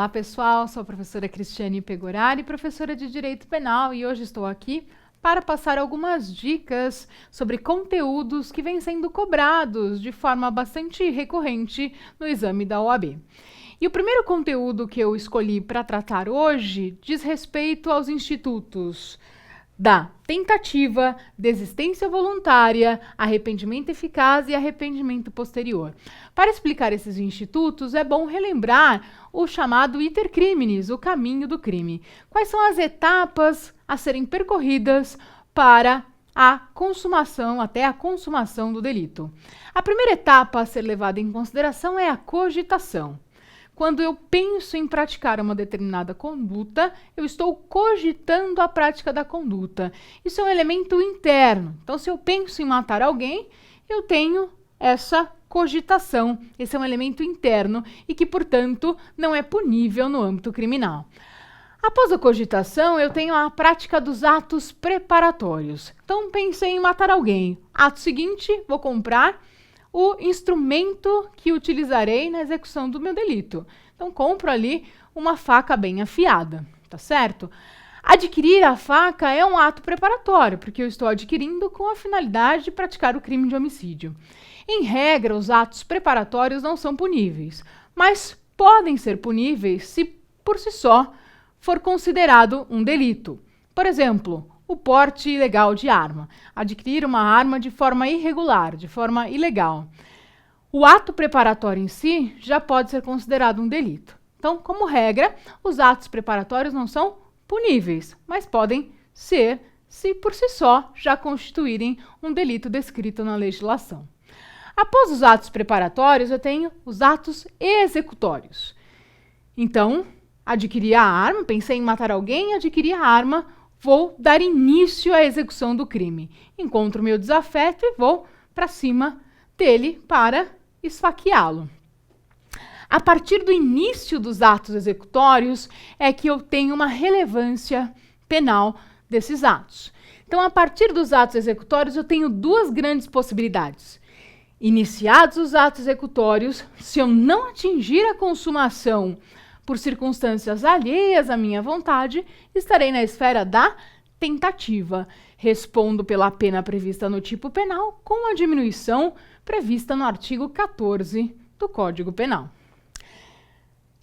Olá pessoal, sou a professora Cristiane Pegorari, professora de Direito Penal, e hoje estou aqui para passar algumas dicas sobre conteúdos que vêm sendo cobrados de forma bastante recorrente no exame da OAB. E o primeiro conteúdo que eu escolhi para tratar hoje diz respeito aos institutos da tentativa, desistência voluntária, arrependimento eficaz e arrependimento posterior. Para explicar esses institutos, é bom relembrar o chamado iter criminis, o caminho do crime. Quais são as etapas a serem percorridas para a consumação, até a consumação do delito? A primeira etapa a ser levada em consideração é a cogitação. Quando eu penso em praticar uma determinada conduta, eu estou cogitando a prática da conduta. Isso é um elemento interno. Então, se eu penso em matar alguém, eu tenho essa cogitação. Esse é um elemento interno e que, portanto, não é punível no âmbito criminal. Após a cogitação, eu tenho a prática dos atos preparatórios. Então, pensei em matar alguém. Ato seguinte, vou comprar o instrumento que utilizarei na execução do meu delito. Então, compro ali uma faca bem afiada, tá certo? Adquirir a faca é um ato preparatório, porque eu estou adquirindo com a finalidade de praticar o crime de homicídio. Em regra, os atos preparatórios não são puníveis, mas podem ser puníveis se, por si só, for considerado um delito. Por exemplo, o porte ilegal de arma, adquirir uma arma de forma irregular, de forma ilegal. O ato preparatório em si já pode ser considerado um delito. Então, como regra, os atos preparatórios não são puníveis, mas podem ser, se por si só já constituírem um delito descrito na legislação. Após os atos preparatórios, eu tenho os atos executórios. Então, adquiri a arma, pensei em matar alguém, adquiri a arma, vou dar início à execução do crime. Encontro o meu desafeto e vou para cima dele para esfaqueá-lo. A partir do início dos atos executórios é que eu tenho uma relevância penal desses atos. Então, a partir dos atos executórios, eu tenho duas grandes possibilidades. Iniciados os atos executórios, se eu não atingir a consumação por circunstâncias alheias à minha vontade, estarei na esfera da tentativa. Respondo pela pena prevista no tipo penal com a diminuição prevista no artigo 14 do Código Penal.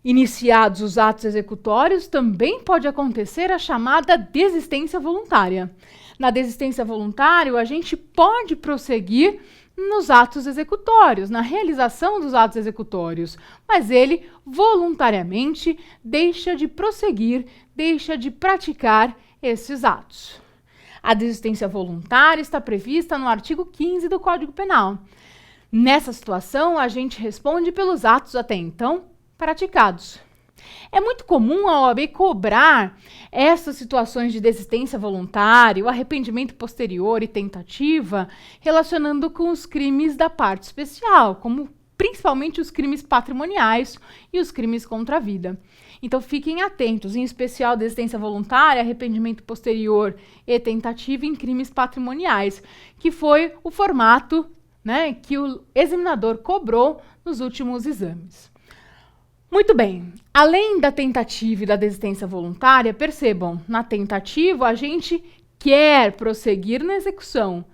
Iniciados os atos executórios, também pode acontecer a chamada desistência voluntária. Na desistência voluntária, a gente pode prosseguir nos atos executórios, na realização dos atos executórios, mas ele voluntariamente deixa de prosseguir, deixa de praticar esses atos. A desistência voluntária está prevista no artigo 15 do Código Penal. Nessa situação, a gente responde pelos atos até então praticados. É muito comum a OAB cobrar essas situações de desistência voluntária, o arrependimento posterior e tentativa, relacionando com os crimes da parte especial, como principalmente os crimes patrimoniais e os crimes contra a vida. Então fiquem atentos, em especial desistência voluntária, arrependimento posterior e tentativa em crimes patrimoniais, que foi o formato, né, que o examinador cobrou nos últimos exames. Muito bem, além da tentativa e da desistência voluntária, percebam, na tentativa a gente quer prosseguir na execução,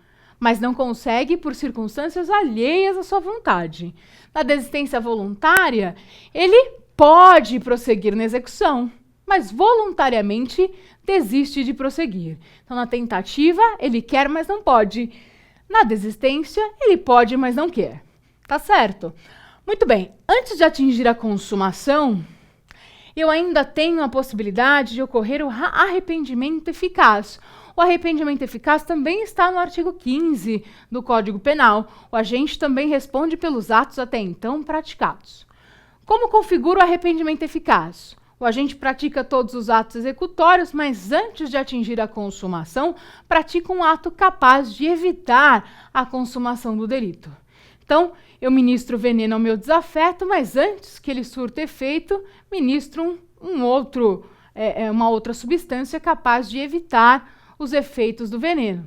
mas não consegue por circunstâncias alheias à sua vontade. Na desistência voluntária, ele pode prosseguir na execução, mas voluntariamente desiste de prosseguir. Então, na tentativa, ele quer, mas não pode. Na desistência, ele pode, mas não quer. Tá certo? Muito bem, antes de atingir a consumação, eu ainda tenho a possibilidade de ocorrer o arrependimento eficaz. O arrependimento eficaz também está no artigo 15 do Código Penal. O agente também responde pelos atos até então praticados. Como configura o arrependimento eficaz? O agente pratica todos os atos executórios, mas antes de atingir a consumação, pratica um ato capaz de evitar a consumação do delito. Então, eu ministro veneno ao meu desafeto, mas antes que ele surta efeito, ministro uma outra substância capaz de evitar os efeitos do veneno.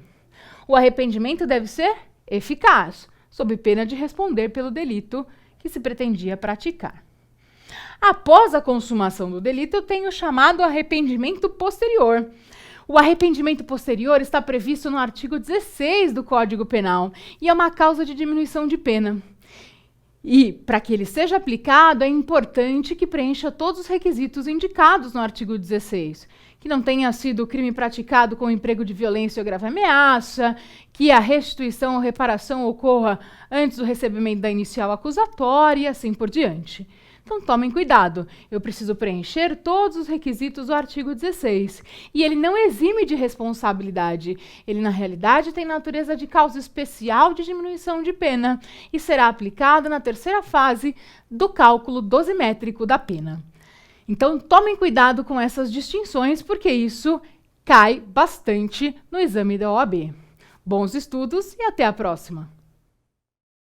O arrependimento deve ser eficaz, sob pena de responder pelo delito que se pretendia praticar. Após a consumação do delito, eu tenho o chamado arrependimento posterior. O arrependimento posterior está previsto no artigo 16 do Código Penal e é uma causa de diminuição de pena. E, para que ele seja aplicado, é importante que preencha todos os requisitos indicados no artigo 16. Que não tenha sido crime praticado com emprego de violência ou grave ameaça, que a restituição ou reparação ocorra antes do recebimento da inicial acusatória e assim por diante. Então, tomem cuidado, eu preciso preencher todos os requisitos do artigo 16. E ele não exime de responsabilidade. Ele, na realidade, tem natureza de causa especial de diminuição de pena e será aplicado na terceira fase do cálculo dosimétrico da pena. Então, tomem cuidado com essas distinções, porque isso cai bastante no exame da OAB. Bons estudos e até a próxima!